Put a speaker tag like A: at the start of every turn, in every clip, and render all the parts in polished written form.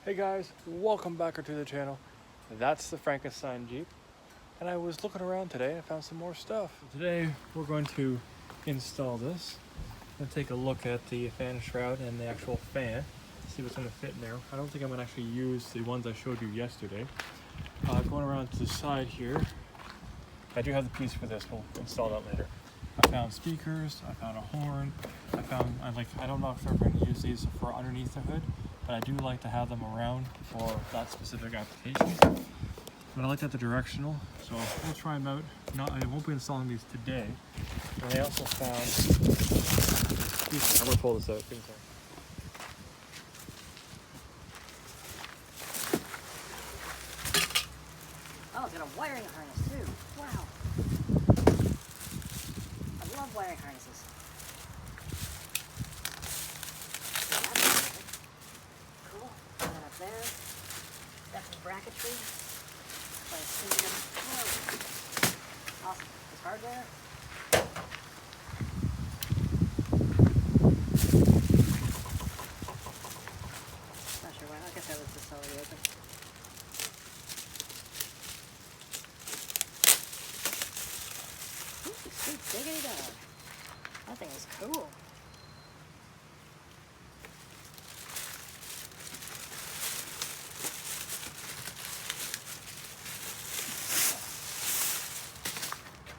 A: Hey guys, welcome back to the channel. That's the Frankenstein Jeep, and I was looking around today and I found some more stuff. Today we're going to install this and take a look at the fan shroud and the actual fan, see what's going to fit in there. I don't think I'm going to actually use the ones I showed you yesterday. Going around to the side here, I do have the piece for this, we'll install that later. I found speakers, I found a horn, I don't know if they're going to use these for underneath the hood, but I do like to have them around for that specific application. But I like that they're directional, so we'll try them out. I won't be installing these today. And I also found speakers. I'm going to pull this out. Give me a second.
B: Oh, it's got a wiring harness too. Wow. I love wiring harnesses. Cool. And then up there, that's the bracketry. Awesome. This hardware. Not sure why. I guess that was just already open. Sweet diggity dog. That thing is cool.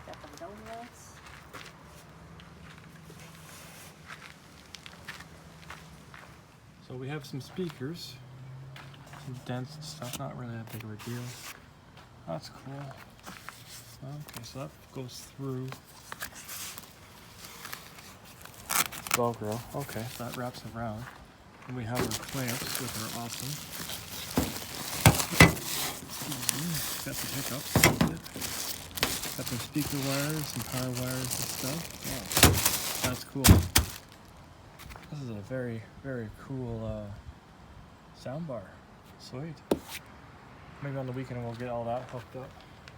B: Got the dome lights.
A: So we have some speakers, some dense stuff, not really that big of a deal. That's cool. Okay, so that goes through Velcro. Okay, so that wraps around. And we have our clamps, which are awesome. Got the hiccups. Got some speaker wires, some power wires and stuff. Wow, that's cool. This is a very, very cool sound bar. Sweet. Maybe on the weekend we'll get all that hooked up.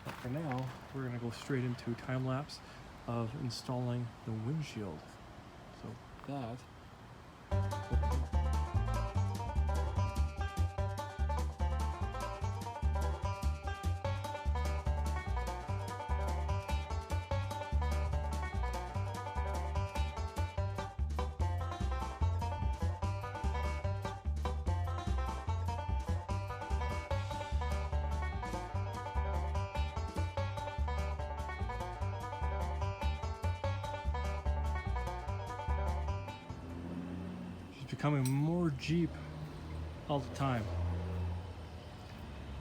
A: But for now, we're going to go straight into time-lapse of installing the windshield. So that... becoming more Jeep all the time.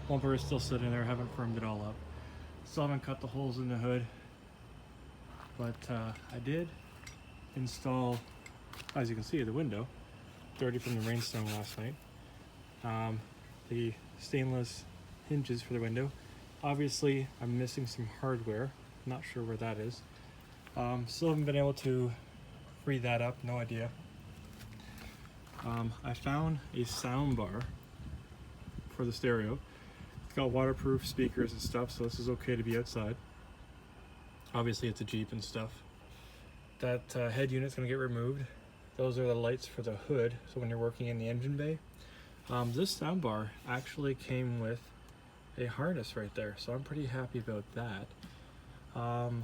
A: Bumper is still sitting there, haven't firmed it all up. Still haven't cut the holes in the hood, but I did install, as you can see, the window, dirty from the rainstorm last night. The stainless hinges for the window. Obviously, I'm missing some hardware. Not sure where that is. Still haven't been able to free that up, no idea. I found a sound bar for the stereo. It's got waterproof speakers and stuff, so this is okay to be outside. Obviously it's a Jeep and stuff. That head unit's gonna get removed. Those are the lights for the hood, so when you're working in the engine bay. This sound bar actually came with a harness right there, so I'm pretty happy about that. And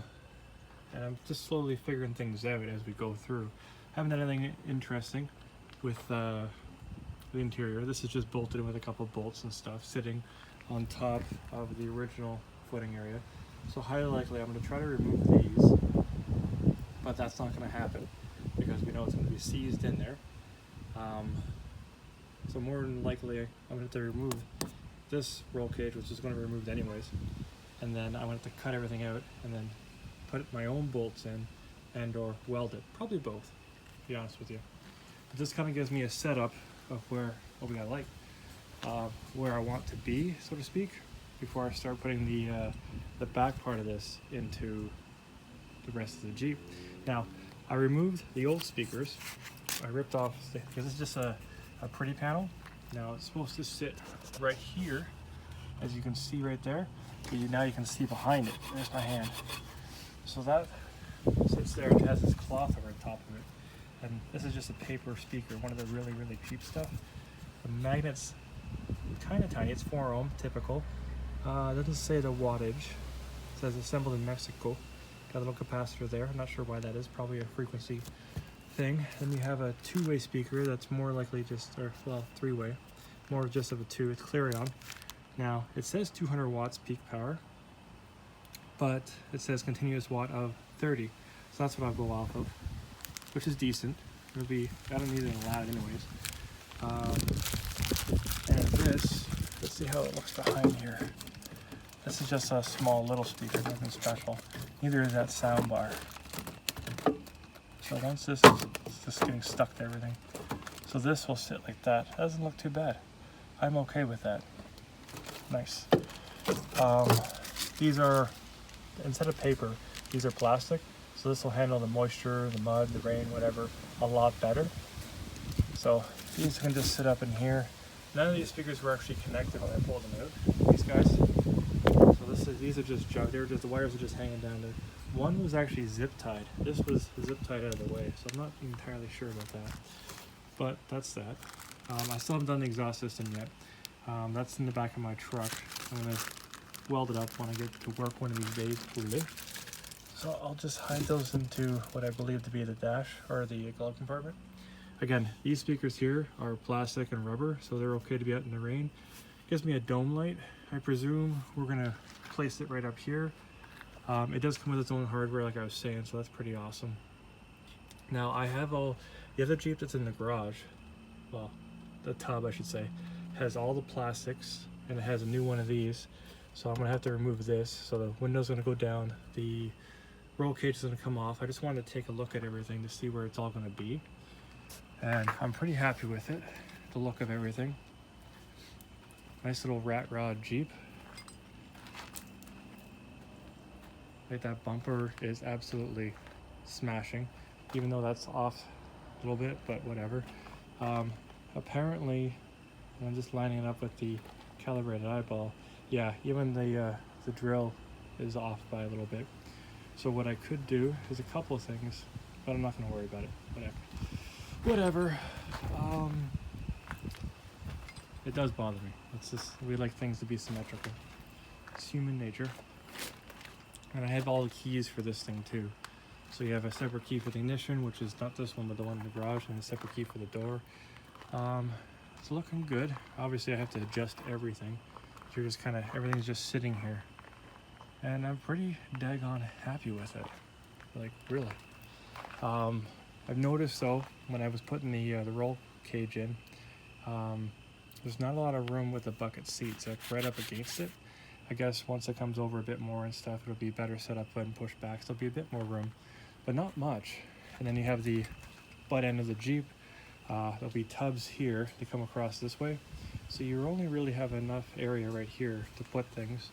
A: I'm just slowly figuring things out as we go through. Haven't done anything interesting with the interior. This is just bolted in with a couple of bolts and stuff sitting on top of the original footing area. So highly likely I'm going to try to remove these, but that's not going to happen because we know it's going to be seized in there. So more than likely I'm going to have to remove this roll cage, which is going to be removed anyways, and then I'm going to have to cut everything out and then put my own bolts in and or weld it. Probably both, to be honest with you. But this kind of gives me a setup of where I want to be, so to speak, before I start putting the back part of this into the rest of the Jeep. Now, I removed the old speakers. I ripped off, because it's just a pretty panel. Now it's supposed to sit right here, as you can see right there. Now you can see behind it. There's my hand. So that sits there and has this cloth over the top of it. And this is just a paper speaker, one of the really, really cheap stuff. The magnets kind of tiny. It's 4 ohm, typical. Doesn't say the wattage. It says assembled in Mexico. Got a little capacitor there. I'm not sure why that is. Probably a frequency thing. Then you have a 2-way speaker that's more likely just, or well, 3-way. More just of a 2. It's Clarion. Now, it says 200 watts peak power, but it says continuous watt of 30. So that's what I'll go off of, which is decent. It'll be, I don't need it loud anyways. And this, let's see how it looks behind here. This is just a small little speaker, nothing special. Neither is that sound bar. So once this is, it's just getting stuck to everything. So this will sit like that. That doesn't look too bad. I'm okay with that. Nice. These are, instead of paper, these are plastic. So this will handle the moisture, the mud, the rain, whatever, a lot better. So these can just sit up in here. None of these speakers were actually connected when I pulled them out, these guys. So these are just junk. The wires are just hanging down there. One was actually zip tied. This was zip tied out of the way, so I'm not entirely sure about that. But that's that. I still haven't done the exhaust system yet. That's in the back of my truck. I'm gonna weld it up when I get to work one of these days, hopefully. So I'll just hide those into what I believe to be the dash or the glove compartment. Again, these speakers here are plastic and rubber, so they're okay to be out in the rain. Gives me a dome light. I presume we're gonna place it right up here. It does come with its own hardware, like I was saying, so that's pretty awesome. Now I have all the other Jeep that's in the garage, well, the tub I should say, has all the plastics, and it has a new one of these. So I'm gonna have to remove this. So the window's gonna go down, the roll cage is gonna come off. I just wanted to take a look at everything to see where it's all gonna be. And I'm pretty happy with it, the look of everything. Nice little rat rod Jeep. Like that bumper is absolutely smashing, even though that's off a little bit, but whatever. Apparently, and I'm just lining it up with the calibrated eyeball. Yeah, even the drill is off by a little bit. So what I could do is a couple of things, but I'm not going to worry about it. Whatever. It does bother me. It's just, we like things to be symmetrical. It's human nature. And I have all the keys for this thing too. So you have a separate key for the ignition, which is not this one, but the one in the garage, and a separate key for the door. It's looking good. Obviously I have to adjust everything. You're just kind of, everything's just sitting here. And I'm pretty daggone happy with it. Like, really. I've noticed though, when I was putting the roll cage in, there's not a lot of room with the bucket seats, like right up against it. I guess once it comes over a bit more and stuff, it'll be better set up and pushed back. So there'll be a bit more room, but not much. And then you have the butt end of the Jeep. There'll be tubs here to come across this way. So you only really have enough area right here to put things.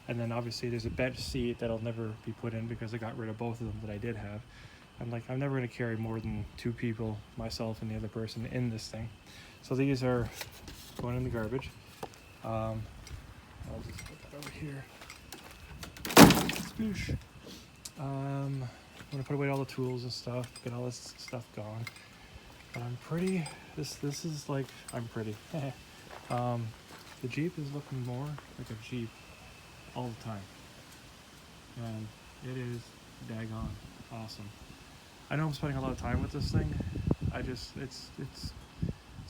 A: And then obviously there's a bench seat that'll never be put in because I got rid of both of them that I did have. I'm never going to carry more than 2 people, myself and the other person, in this thing. So these are going in the garbage. I'll just put that over here. Spoosh. I'm going to put away all the tools and stuff, get all this stuff gone. But I'm pretty, this is like, I'm pretty. The Jeep is looking more like a Jeep all the time. And it is daggone awesome. I know I'm spending a lot of time with this thing. It's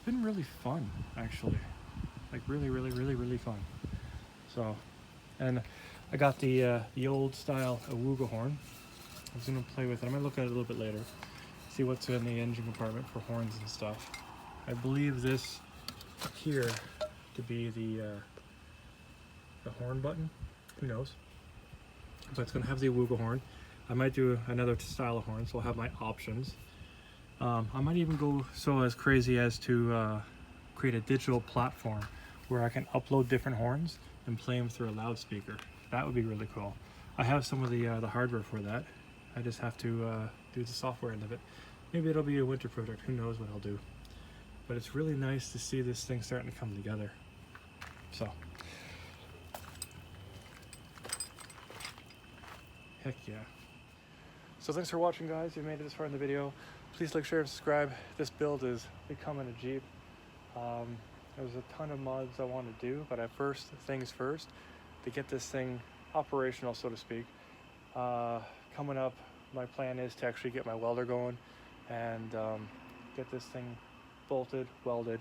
A: been really fun, actually. Like really fun. So, and I got the old style Awuga horn. I was gonna play with it. I'm gonna look at it a little bit later. See what's in the engine compartment for horns and stuff. I believe this here to be the horn button. Who knows? But it's gonna have the Awuga horn. I might do another style of horn, so I'll have my options. I might even go so as crazy as to create a digital platform where I can upload different horns and play them through a loudspeaker. That would be really cool. I have some of the hardware for that. I just have to do the software end of it. Maybe it'll be a winter project. Who knows what I'll do. But it's really nice to see this thing starting to come together. So, heck yeah. So thanks for watching, guys. You made it this far in the video. Please like, share, and subscribe. This build is becoming a Jeep. There's a ton of mods I want to do, but at first things first, to get this thing operational, so to speak. Coming up, my plan is to actually get my welder going and get this thing bolted, welded,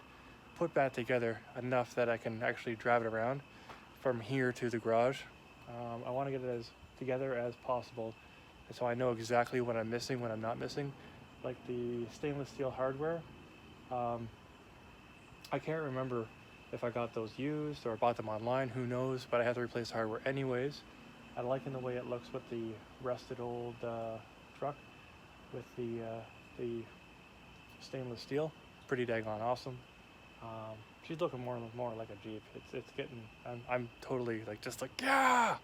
A: put back together enough that I can actually drive it around from here to the garage. I want to get it as together as possible, and so I know exactly what I'm missing, what I'm not missing. Like the stainless steel hardware, I can't remember if I got those used or bought them online, who knows, but I have to replace the hardware anyways. I'm liking the way it looks with the rusted old truck with the stainless steel. Pretty daggone awesome. She's looking more like a Jeep. It's getting, I'm totally like, just like, yeah!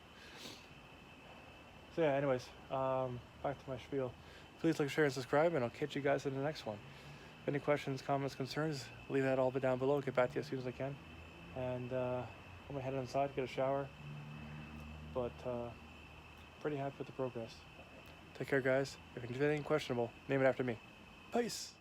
A: So yeah, anyways, back to my spiel. Please like, share, and subscribe, and I'll catch you guys in the next one. If any questions, comments, concerns, leave that all down below. Get back to you as soon as I can. And I'm gonna head inside, get a shower. But pretty happy with the progress. Take care, guys. If you do anything questionable, name it after me. Peace!